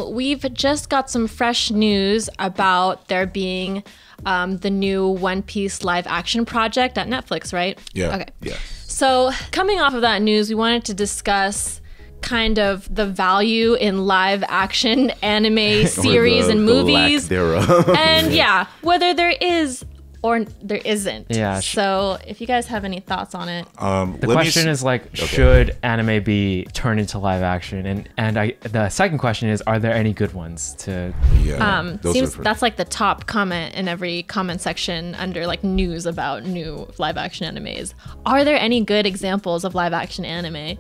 We've just got some fresh news about there being the new One Piece live action project at Netflix, right? Yeah. Okay. Yeah. So coming off of that news, we wanted to discuss kind of the value in live action anime series and movies. And yeah, whether there is or there isn't. Yeah. So if you guys have any thoughts on it. The question is like, should anime be turned into live action? And the second question is, are there any good ones to... Seems that's like the top comment in every comment section under like news about new live action animes. Are there any good examples of live action anime?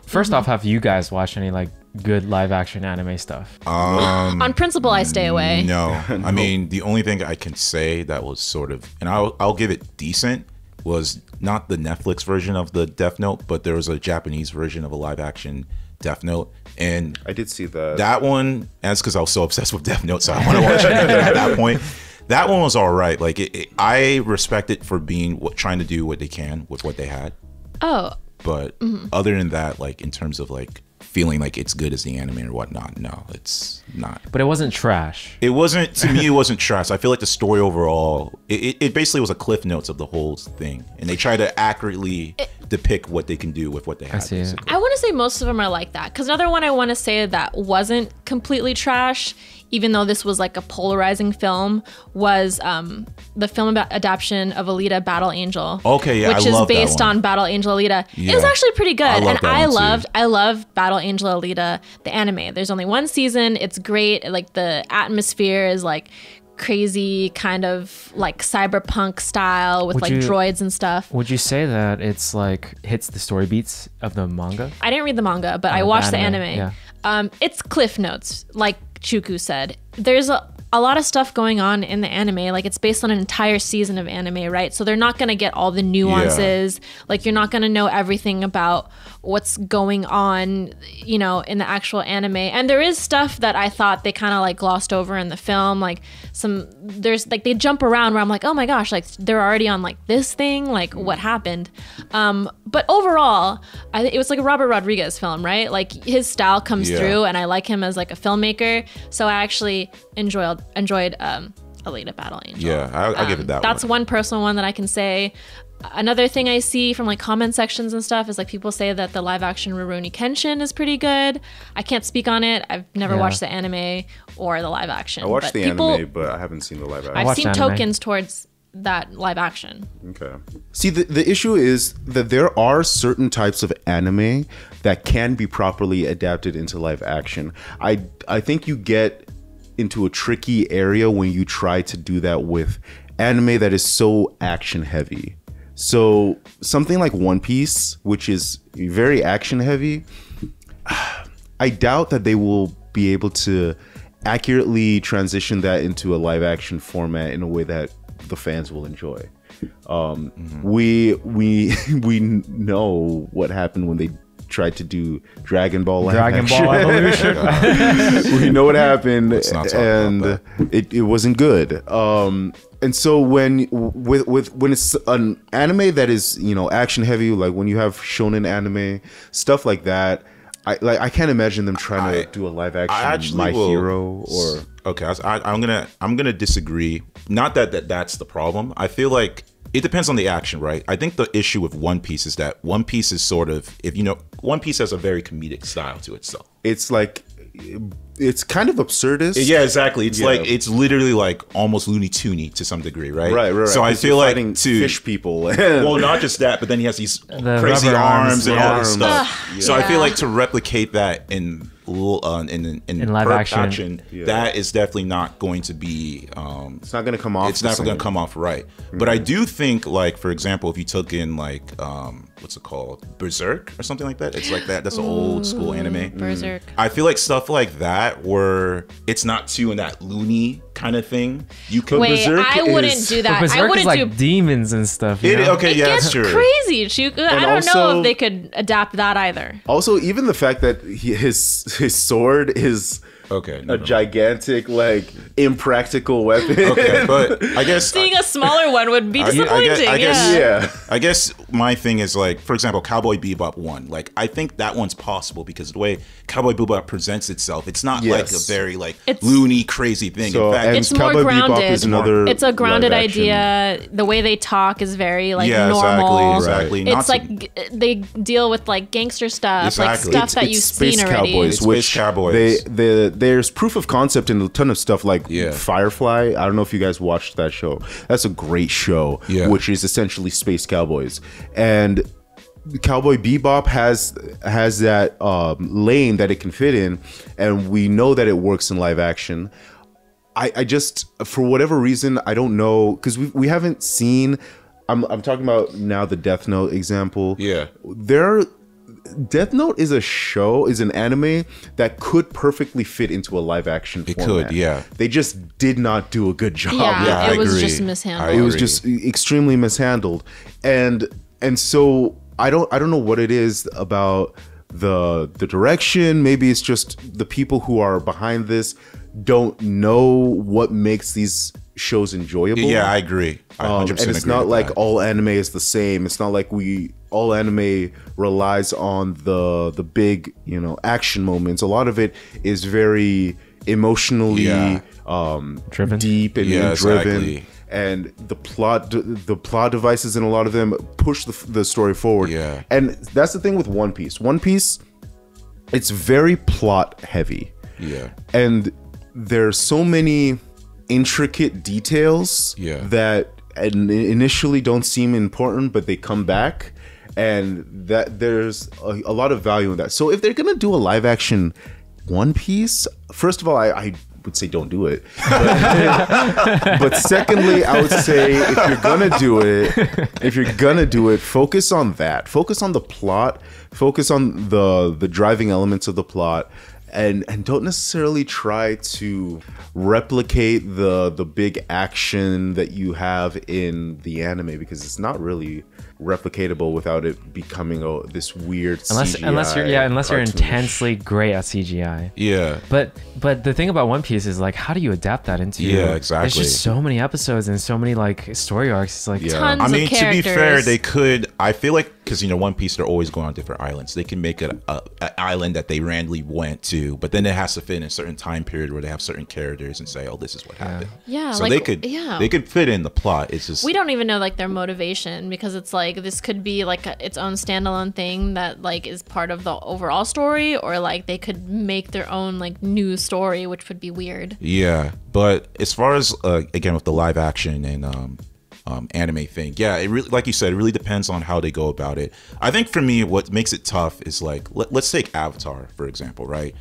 First off, have you guys watched any like good live action anime stuff? On principle, I stay away. No. I mean, the only thing I can say that was sort of, and I'll give it decent, was not the Netflix version of the Death Note, but there was a Japanese version of a live action Death Note. And I did see that. That one, and that's because I was so obsessed with Death Note, so I want to watch it at that point. That one was all right. Like, I respect it for being trying to do what they can with what they had. Oh. But other than that, like in terms of like feeling like it's good as the anime or whatnot, no, it's not. But it wasn't trash. It wasn't, to me, it wasn't trash. I feel like the story overall, it basically was a cliff notes of the whole thing. And they try to accurately depict what they can do with what they have. I want to say most of them are like that. Because another one I want to say that wasn't completely trash, even though this was like a polarizing film, was the film adaptation of Alita Battle Angel. Okay, yeah, which is based on Battle Angel Alita. Yeah. It was actually pretty good. I love Battle Angel Alita, the anime. There's only one season. It's great. Like the atmosphere is like crazy kind of like cyberpunk style with droids and stuff. Would you say that it's like hits the story beats of the manga? I didn't read the manga, but I watched the anime. Yeah. It's cliff notes, like Chuku said. There's a lot of stuff going on in the anime. Like it's based on an entire season of anime, right? So they're not going to get all the nuances. Like you're not going to know everything about what's going on, you know, in the actual anime. And there is stuff that I thought they kind of like glossed over in the film. Like there's like they jump around where I'm like, oh my gosh, like they're already on like this thing, like what happened? But overall, it was like a Robert Rodriguez film, right? Like his style comes through, and I like him as like a filmmaker. So I actually enjoyed Alita Battle Angel. Yeah, I'll give it that. That's one personal one that I can say. Another thing I see from like comment sections and stuff is like people say that the live action Rurouni Kenshin is pretty good. I can't speak on it. I've never watched the anime or the live action. I watched the anime, but I haven't seen the live action. I've seen tokens towards that live action. Okay. See, the issue is that there are certain types of anime that can be properly adapted into live action. I think you get into a tricky area when you try to do that with anime that is so action heavy. So something like One Piece, which is very action heavy, I doubt that they will be able to accurately transition that into a live action format in a way that the fans will enjoy. We know what happened when they tried to do Dragon Ball Evolution. We know what happened, and it wasn't good. And so when it's an anime that is, you know, action heavy, like when you have shonen anime, stuff like that, I can't imagine them trying to do a live action My Hero or. Okay, I'm gonna disagree. Not that that's the problem. I feel like it depends on the action, right? I think the issue with One Piece is that One Piece is sort of, if you know, One Piece has a very comedic style to itself. It's like, it's kind of absurdist. Yeah, exactly. It's like, it's literally like almost Looney Toony to some degree, right? Right. So I feel like fish people. Well, not just that, but then he has these crazy arms and all this stuff. So I feel like to replicate that in live action, that is definitely not going to be it's not going to come off. It's not going to come off right. But I do think, like, for example, if you took in like what's it called, Berserk or something like that, it's like that's an old school anime. Berserk. I feel like stuff like that where it's not too in that loony kind of thing. You could. Wait, I wouldn't do that. Berserk I wouldn't is like demons and stuff. Okay, yeah, that's true. Crazy. I don't know if they could adapt that either. Also, even the fact that his sword is Okay, a never mind. gigantic, like, impractical weapon. Okay, but I guess Seeing a smaller one would be disappointing. I guess yeah. I guess my thing is like, for example, Cowboy Bebop 1. Like, I think that one's possible because of the way Cowboy Bebop presents itself, it's not like a very like loony, crazy thing. So, in fact, and It's Cowboy more grounded. Bebop is another It's a grounded live action. idea. The way they talk is very like yeah, normal. exactly. It's like they deal with like gangster stuff, Exactly. like stuff that you've Space seen already. Cowboys, It's which Space Cowboys. there's proof of concept in a ton of stuff like Yeah. Firefly. I don't know if you guys watched that show. That's a great show, Yeah. which is essentially Space Cowboys. And Cowboy Bebop has that lane that it can fit in, and we know that it works in live action. I just, for whatever reason, I don't know, because we haven't seen. I'm talking about now the Death Note example. Yeah. Death Note is an anime that could perfectly fit into a live action format. could, yeah. They just did not do a good job. Yeah, I it was agree. just mishandled. I It was agree. just extremely mishandled. And so I don't know what it is about the direction. Maybe it's just the people who are behind this don't know what makes these shows enjoyable. Yeah, I agree. I 100% And it's agree not with like that. all anime is the same. It's not like all anime relies on the big, action moments. A lot of it is very emotionally Yeah. Driven. deep and Yeah, driven. exactly. And the plot devices in a lot of them push the story forward. Yeah. And that's the thing with One Piece. One Piece, it's very plot heavy. Yeah. And there's so many intricate details Yeah. that initially don't seem important, but they come back, and that there's a lot of value in that. So if they're gonna do a live action One Piece, first of all, I would say don't do it. But secondly, I would say if you're gonna do it, focus on that. Focus on the plot. Focus on the driving elements of the plot. And don't necessarily try to replicate the big action that you have in the anime, because it's not really replicatable without it becoming this weird CGI unless you're cartoonish. intensely great at CGI. Yeah. But the thing about One Piece is like, how do you adapt that into? Yeah, exactly. There's just so many episodes and so many like story arcs. It's like Tons I mean, of to be characters. fair, they could. I feel like because One Piece, they're always going on different islands. They can make an island that they randomly went to, but then it has to fit in a certain time period where they have certain characters and say, "Oh, this is what happened." Yeah, so like, they could. yeah. They could fit in the plot. It's just We don't even know like their motivation, because it's like this could be like its own standalone thing that like is part of the overall story, or like they could make their own like new story, which would be weird. Yeah, but as far as again with the live action and anime thing, yeah, it really, like you said, it really depends on how they go about it. I think for me, what makes it tough is like let's take Avatar for example, right?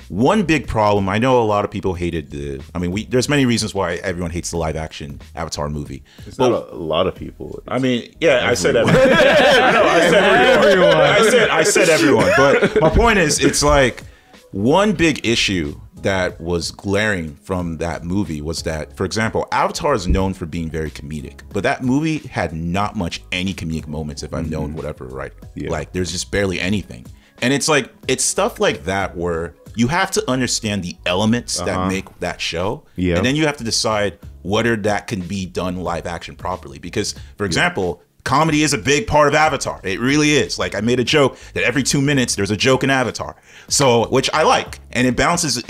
One big problem, I know a lot of people hated there's many reasons why everyone hates the live action Avatar movie. It's not a lot of people. I mean, yeah, I said everyone. I know, I said everyone. I said everyone. But my point is, it's like one big issue that was glaring from that movie was that, for example, Avatar is known for being very comedic, but that movie had not much any comedic moments, if I've known whatever, right? Yeah. Like, there's just barely anything. And it's like, it's stuff like that where you have to understand the elements that make that show. Yeah. And then you have to decide whether that can be done live action properly. Because, for example, comedy is a big part of Avatar. It really is. Like, I made a joke that every 2 minutes there's a joke in Avatar. So, which I like. And it balances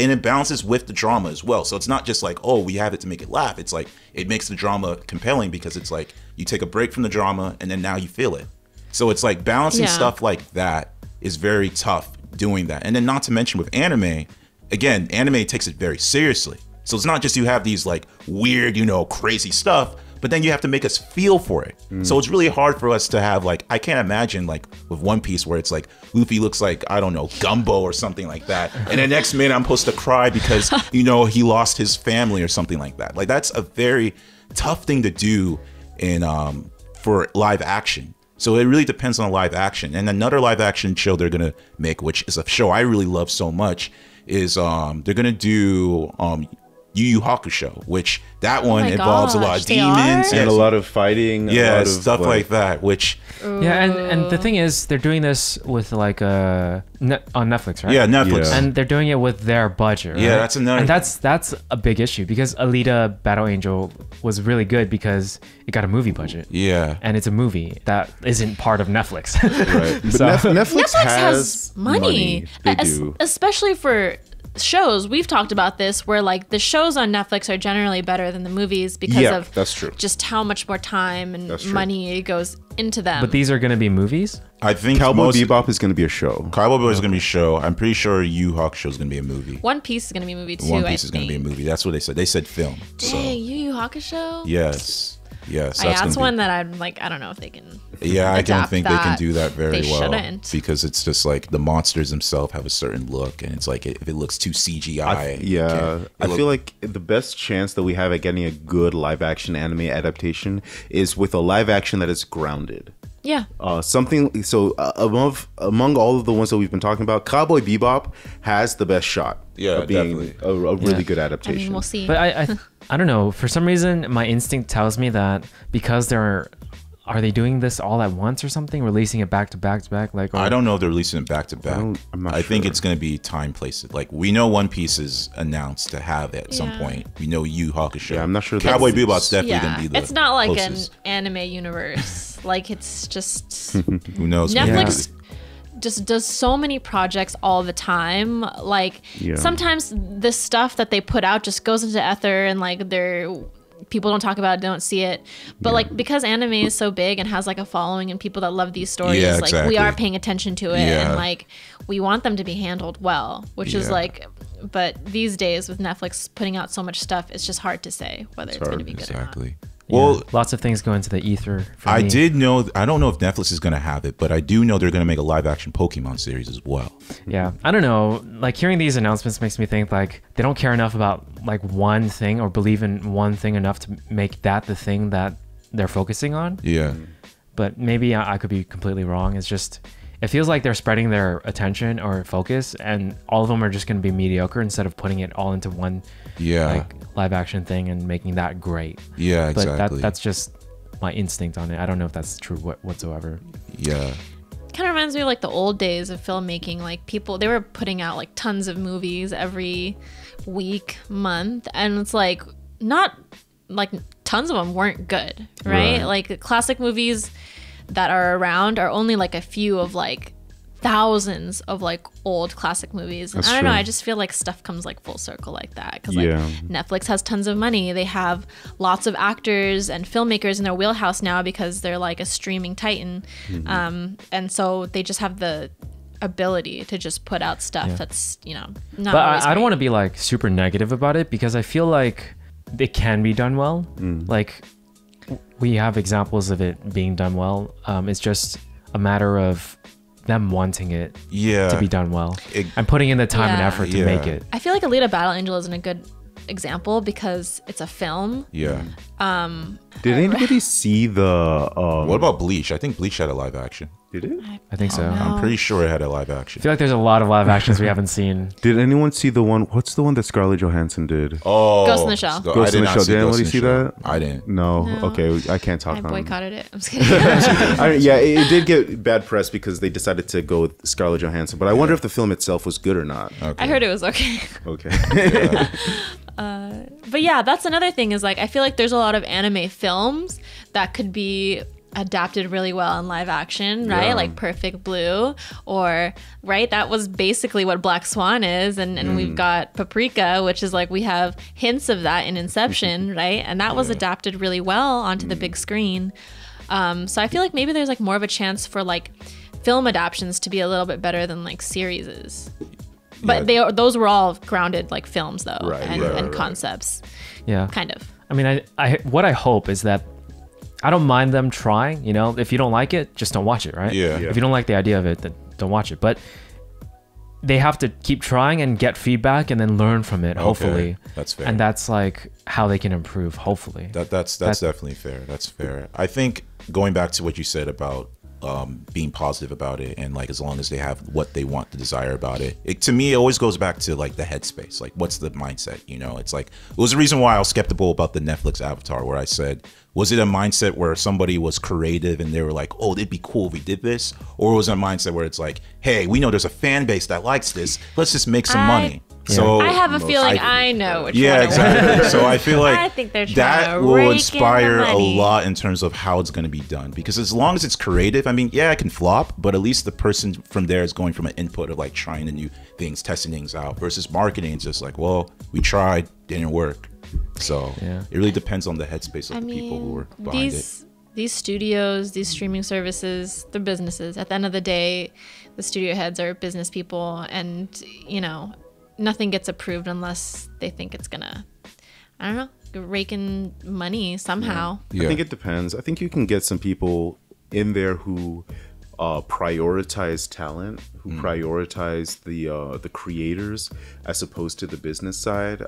with the drama as well. So it's not just like, oh, we have it to make it laugh. It's like, it makes the drama compelling because it's like you take a break from the drama and then now you feel it. So it's like balancing stuff like that is very tough doing that. And then not to mention with anime, again, anime takes it very seriously. So it's not just you have these like weird, crazy stuff, but then you have to make us feel for it. So it's really hard for us to have like, I can't imagine like with One Piece where it's like Luffy looks like, I don't know, Gumbo or something like that. And the next minute I'm supposed to cry because, he lost his family or something like that. Like that's a very tough thing to do in for live action. So it really depends on live action. And another live action show they're gonna make, which is a show I really love so much, is they're gonna do Yu Yu Hakusho, which that one my involves a lot gosh, of they demons are? And a lot of fighting. yeah, a lot of, stuff like that. Which Yeah, and the thing is, they're doing this with like on Netflix, right? yeah, Netflix. Yeah. And they're doing it with their budget, right? Yeah, that's another- And that's a big issue because Alita Battle Angel was really good because it got a movie budget. Yeah. And it's a movie that isn't part of Netflix. Right. But So- Netflix has money. They Es- do. especially for shows. We've talked about this where like the shows on Netflix are generally better than the movies because Yeah, of that's true. just how much more time and That's true. money goes into them. But these are going to be movies. I think Cowboy Bebop is going to be a show. Cowboy Bebop is going to be a show. I'm pretty sure Yu Yu Hakusho is going to be a movie. One Piece is going to be a movie too. One Piece is going to be a movie. That's what they said. They said film. So Dang, Yu Yu Hakusho? yes. Yes. Yeah, gonna that's be- one that I'm like, I don't know if they can. Yeah, I don't adapt think they can that. do that very They well shouldn't. because it's just like the monsters themselves have a certain look, and it's like if it looks too CGI, I feel like the best chance that we have at getting a good live action anime adaptation is with a live action that is grounded. Yeah. Something so among all of the ones that we've been talking about, Cowboy Bebop has the best shot. Yeah, of being definitely. a really Yeah. good I adaptation. mean, we'll see. But I don't know. For some reason, my instinct tells me that because are they doing this all at once or something, releasing it back to back to back? Like, or, I don't know if they're releasing it back to back. I'm not I think sure. it's going to be time placed. Like we know One Piece is announced to have it at some Yeah. point. We know Yu Yu Hakusho. Yeah, I'm not sure Cowboy that's- Bebop's definitely going yeah, to be the. it's not like closest. an anime universe. Like it's just Who knows? Netflix just does so many projects all the time. Like Yeah. sometimes the stuff that they put out just goes into ether and like people don't talk about it, don't see it. But like because anime is so big and has like a following and people that love these stories, Yeah, like we exactly. are paying attention to it Yeah. and like we want them to be handled well, which is Yeah. like but these days with Netflix putting out so much stuff, it's just hard to say whether it's going to be good or not. Exactly. Yeah, Well, lots of things go into the ether. For I me. did know. I don't know if Netflix is going to have it, but I do know they're going to make a live action Pokemon series as well. Yeah, I don't know. Like hearing these announcements makes me think like they don't care enough about like one thing or believe in one thing enough to make that the thing that they're focusing on. Yeah. But maybe I could be completely wrong. It's just it feels like they're spreading their attention or focus, and all of them are just going to be mediocre instead of putting it all into one Yeah. like live action thing and making that great. Yeah. But Exactly. that's just my instinct on it. I don't know if that's true whatsoever. yeah. Kind of reminds me of like the old days of filmmaking. Like people, they were putting out like tons of movies every week, month, and it's like not like tons of them weren't good, right? Right. Like classic movies that are around are only like a few of like thousands of like old classic movies. And That's I don't know, true. I just feel like stuff comes like full circle like that because Yeah. like Netflix has tons of money. They have lots of actors and filmmakers in their wheelhouse now because they're like a streaming titan. And so they just have the ability to just put out stuff that's, you know, not But always I don't great. want to be like super negative about it because I feel like it can be done well. Like we have examples of it being done well. It's just a matter of them wanting it Yeah. to be done well It- and putting in the time and Yeah. effort to Yeah. make it. I feel like Alita Battle Angel isn't a good example because it's a film. Yeah. Did anybody see the? What about Bleach? I think Bleach had a live action. Did it? I think so. no. I'm pretty sure it had a live action. I feel like there's a lot of live actions we haven't seen. Did anyone see the one? What's the one that Scarlett Johansson did? Oh, Ghost in the Shell. Ghost in the Shell. Did anybody see that? I didn't. No. No. Okay, I can't talk I on. boycotted it. I'm just kidding. Yeah, it did get bad press because they decided to go with Scarlett Johansson. But I wonder if the film itself was good or not. Okay. I heard it was okay. Okay. But yeah, that's another thing is like I feel like there's a lot of anime films that could be adapted really well in live action, right? Yeah. Like Perfect Blue or right, that was basically what Black Swan is and we've got Paprika, which is like we have hints of that in Inception, right? And that was adapted really well onto the big screen. So I feel like maybe there's like more of a chance for like film adaptions to be a little bit better than like series. But those were all grounded like films though, Right, and, right, and right. concepts, Yeah. kind of. I mean, I what I hope is that I don't mind them trying. You know, if you don't like it, just don't watch it, right? Yeah. Yeah. If you don't like the idea of it, then don't watch it. But they have to keep trying and get feedback and then learn from it. Hopefully, That's fair. And that's like how they can improve. Hopefully, That's definitely fair. That's fair. I think going back to what you said about being positive about it, and like as long as they have what they want, the desire about it, to me it always goes back to like the headspace, like what's the mindset, you know? It's like, it was the reason why I was skeptical about the Netflix Avatar, where I said, was it a mindset where somebody was creative and they were like, oh, it'd be cool if we did this, or was it a mindset where it's like, hey, we know there's a fan base that likes this, let's just make some money? So I have a feeling I know which one. Yeah, exactly. So I feel like I think they're trying that to will rake in the inspire a money. lot in terms of how it's going to be done. Because as long as it's creative, I mean, yeah, it can flop, but at least the person from there is going from an input of like trying the new things, testing things out, versus marketing. It's just like, well, we tried, didn't work. So it really depends on the headspace of the people who are behind it. These studios, these streaming services, they're businesses. At the end of the day, the studio heads are business people, and you know, nothing gets approved unless they think it's gonna, I don't know, rake in money somehow. Yeah. I think it depends. I think you can get some people in there who prioritize talent, who prioritize the creators as opposed to the business side.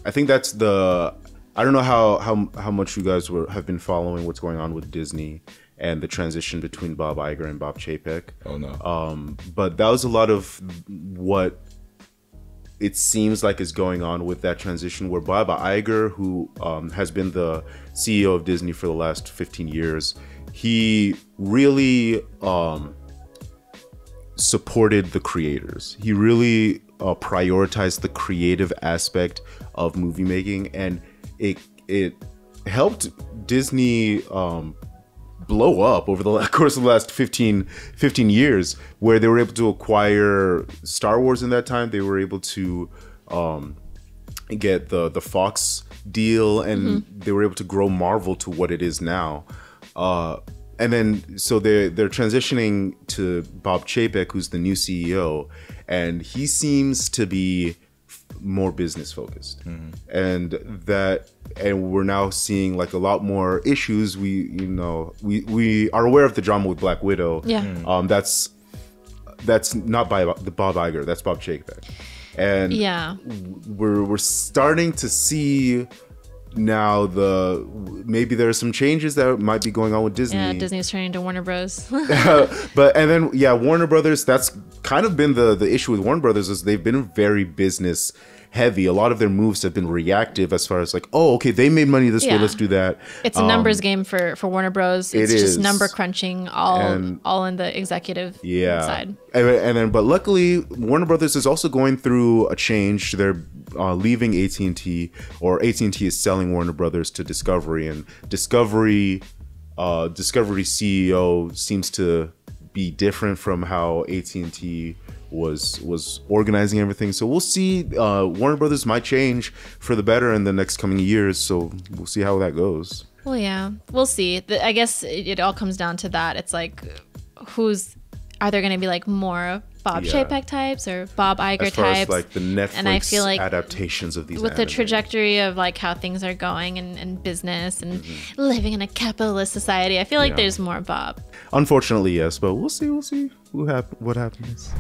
I think that's the. I don't know how much you guys have been following what's going on with Disney and the transition between Bob Iger and Bob Chapek. Oh no. But that was a lot of what it seems like is going on with that transition, where Bob Iger, who has been the CEO of Disney for the last 15 years, he really supported the creators. He really prioritized the creative aspect of movie making, and it helped Disney blow up over the course of the last 15 years, where they were able to acquire Star Wars in that time. They were able to get the Fox deal, and they were able to grow Marvel to what it is now. And then so they're transitioning to Bob Chapek, who's the new CEO, and he seems to be more business focused, and we're now seeing like a lot more issues. We are aware of the drama with Black Widow. That's not by the Bob Iger, that's Bob Chapek, and we're starting to see now maybe there are some changes that might be going on with Disney. Yeah, Disney's turning to Warner Bros. Warner Brothers, that's kind of been the issue with Warner Brothers, is they've been very business heavy. A lot of their moves have been reactive, as far as like, oh, okay, they made money this way, let's do that. It's a numbers game for Warner Bros. It's just number crunching, all in the executive side. But luckily, Warner Brothers is also going through a change. They're leaving AT&T, or AT&T is selling Warner Brothers to Discovery, and Discovery CEO seems to be different from how AT&T was organizing everything. So we'll see. Warner Brothers might change for the better in the next coming years, so we'll see how that goes. Well, yeah, we'll see. I guess it all comes down to that. It's like, are there going to be like more Bob Chapek types or Bob Iger as far types? As like the Netflix and I feel like adaptations of these, with anime. the trajectory of like how things are going in business and living in a capitalist society, I feel like there's more Bob. Unfortunately, yes, but we'll see what happens.